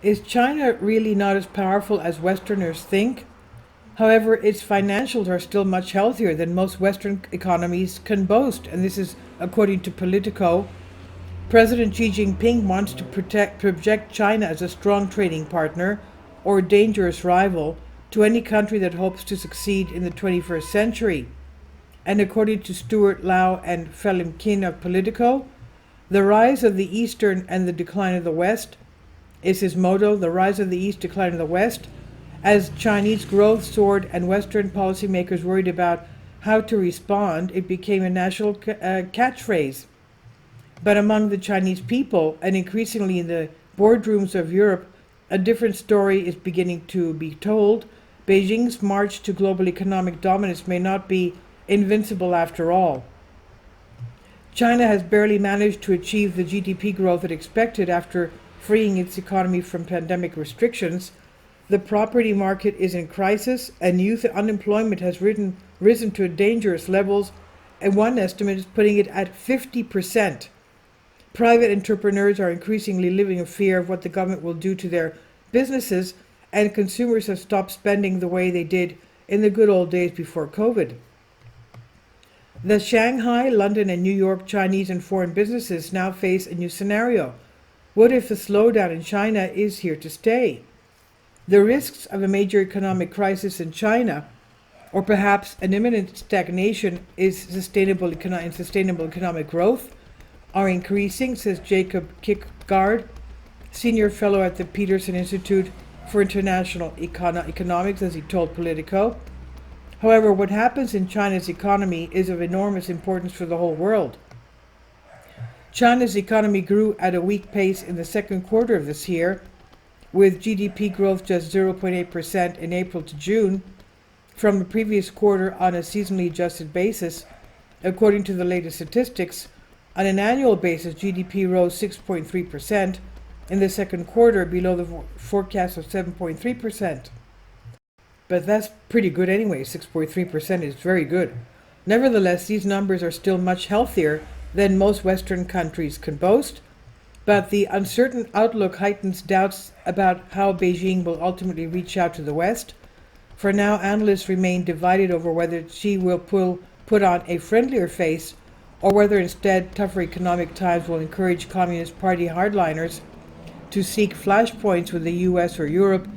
Is China really not as powerful as Westerners think? However, its financials are still much healthier than most Western economies can boast, and this is according to Politico. President Xi Jinping wants to project China as a strong trading partner or dangerous rival to any country that hopes to succeed in the 21st century. And according to Stuart Lau and Phelim Kin of Politico, the rise of the Eastern and the decline of the West is his motto, the rise of the East, decline of the West. As Chinese growth soared and Western policymakers worried about how to respond, it became a national catchphrase. But among the Chinese people, and increasingly in the boardrooms of Europe, a different story is beginning to be told. Beijing's march to global economic dominance may not be invincible after all. China has barely managed to achieve the GDP growth it expected after freeing its economy from pandemic restrictions. The property market is in crisis, and youth unemployment has risen to dangerous levels, and one estimate is putting it at 50%. Private entrepreneurs are increasingly living in fear of what the government will do to their businesses, and consumers have stopped spending the way they did in the good old days before COVID. The Shanghai, London, and New York Chinese and foreign businesses now face a new scenario. What if the slowdown in China is here to stay? The risks of a major economic crisis in China, or perhaps an imminent stagnation in sustainable economic growth, are increasing, says Jacob Kickgard, senior fellow at the Peterson Institute for International Economics, as he told Politico. However, what happens in China's economy is of enormous importance for the whole world. China's economy grew at a weak pace in the second quarter of this year, with GDP growth just 0.8% in April to June from the previous quarter on a seasonally adjusted basis. According to the latest statistics, on an annual basis, GDP rose 6.3% in the second quarter, below the forecast of 7.3%. But that's pretty good anyway. 6.3% is very good. Nevertheless, these numbers are still much healthier than most Western countries can boast, but the uncertain outlook heightens doubts about how Beijing will ultimately reach out to the West. For now, analysts remain divided over whether Xi will put on a friendlier face or whether instead tougher economic times will encourage Communist Party hardliners to seek flashpoints with the US or Europe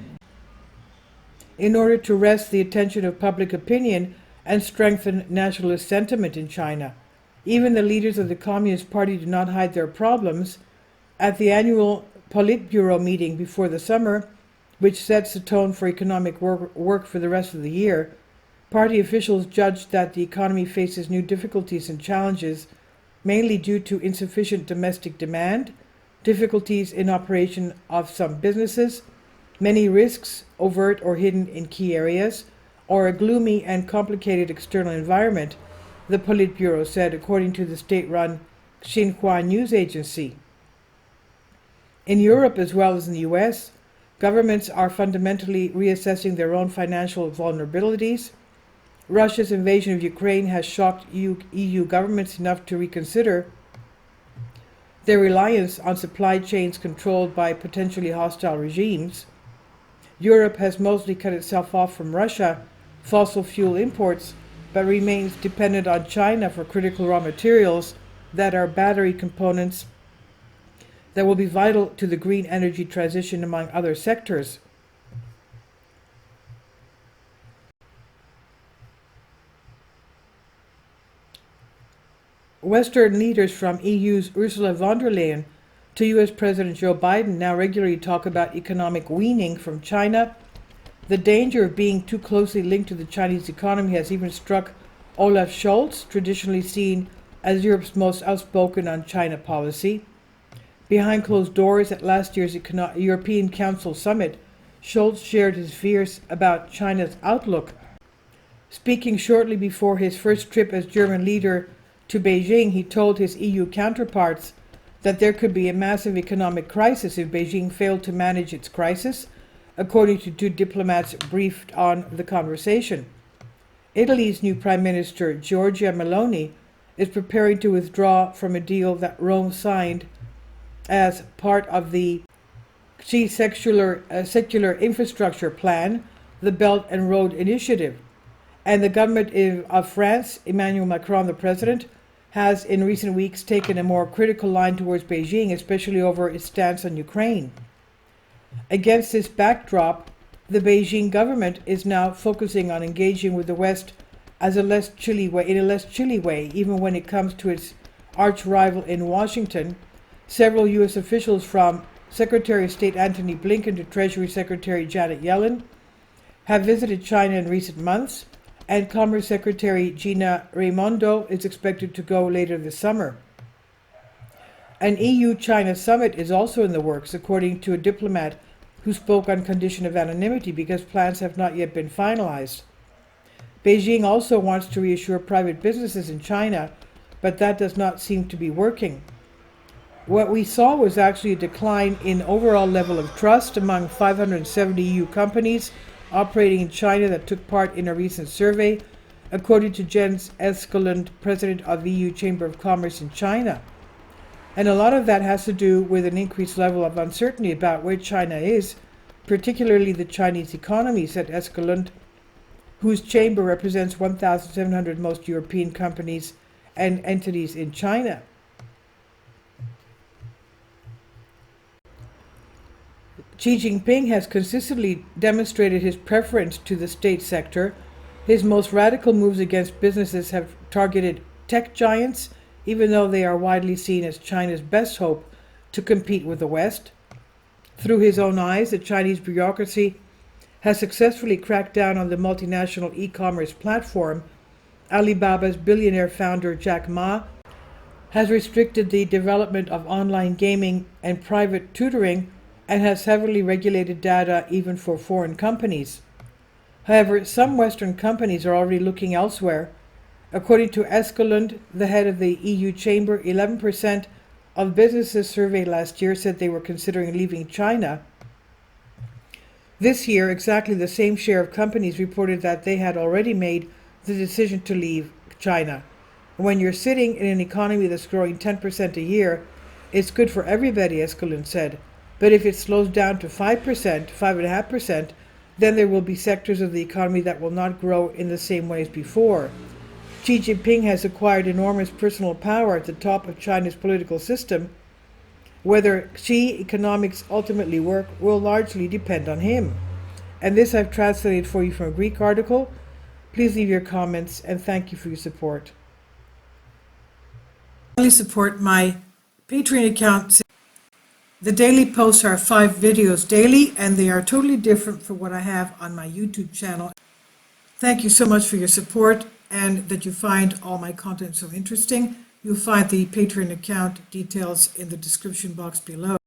in order to wrest the attention of public opinion and strengthen nationalist sentiment in China. Even the leaders of the Communist Party do not hide their problems. At the annual Politburo meeting before the summer, which sets the tone for economic work for the rest of the year, party officials judged that the economy faces new difficulties and challenges, mainly due to insufficient domestic demand, difficulties in operation of some businesses, many risks, overt or hidden in key areas, or a gloomy and complicated external environment, the Politburo said, according to the state-run Xinhua news agency. In Europe, as well as in the US, governments are fundamentally reassessing their own financial vulnerabilities. Russia's invasion of Ukraine has shocked EU governments enough to reconsider their reliance on supply chains controlled by potentially hostile regimes. Europe has mostly cut itself off from Russia fossil fuel imports, but remains dependent on China for critical raw materials that are battery components that will be vital to the green energy transition, among other sectors. Western leaders from EU's Ursula von der Leyen to US President Joe Biden now regularly talk about economic weaning from China. The danger of being too closely linked to the Chinese economy has even struck Olaf Scholz, traditionally seen as Europe's most outspoken on China policy. Behind closed doors at last year's European Council summit, Scholz shared his fears about China's outlook. Speaking shortly before his first trip as German leader to Beijing, he told his EU counterparts that there could be a massive economic crisis if Beijing failed to manage its crisis, according to two diplomats briefed on the conversation. Italy's new Prime Minister, Giorgia Meloni, is preparing to withdraw from a deal that Rome signed as part of the Xi's secular infrastructure plan, the Belt and Road Initiative. And the government of France, Emmanuel Macron, the president, has in recent weeks taken a more critical line towards Beijing, especially over its stance on Ukraine. Against this backdrop, the Beijing government is now focusing on engaging with the West in a less chilly way, even when it comes to its arch rival in Washington. Several U.S. officials, from Secretary of State Antony Blinken to Treasury Secretary Janet Yellen, have visited China in recent months, and Commerce Secretary Gina Raimondo is expected to go later this summer. An EU-China summit is also in the works, according to a diplomat who spoke on condition of anonymity because plans have not yet been finalized. Beijing also wants to reassure private businesses in China, but that does not seem to be working. What we saw was actually a decline in overall level of trust among 570 EU companies operating in China that took part in a recent survey, according to Jens Eskelund, president of the EU Chamber of Commerce in China. And a lot of that has to do with an increased level of uncertainty about where China is, particularly the Chinese economy, said Eskelund, whose chamber represents 1,700 most European companies and entities in China. Xi Jinping has consistently demonstrated his preference to the state sector. His most radical moves against businesses have targeted tech giants, even though they are widely seen as China's best hope to compete with the West. Through his own eyes, the Chinese bureaucracy has successfully cracked down on the multinational e-commerce platform. Alibaba's billionaire founder Jack Ma has restricted the development of online gaming and private tutoring and has heavily regulated data even for foreign companies. However, some Western companies are already looking elsewhere. According to Eskelund, the head of the EU Chamber, 11% of businesses surveyed last year said they were considering leaving China. This year, exactly the same share of companies reported that they had already made the decision to leave China. When you're sitting in an economy that's growing 10% a year, it's good for everybody, Eskelund said. But if it slows down to 5%, 5.5%, then there will be sectors of the economy that will not grow in the same way as before. Xi Jinping has acquired enormous personal power at the top of China's political system. Whether Xi economics ultimately work will largely depend on him. And this I've translated for you from a Greek article. Please leave your comments, and thank you for your support. Please support my Patreon account. The daily posts are 5 videos daily, and they are totally different from what I have on my YouTube channel. Thank you so much for your support and that you find all my content so interesting. You'll find the Patreon account details in the description box below.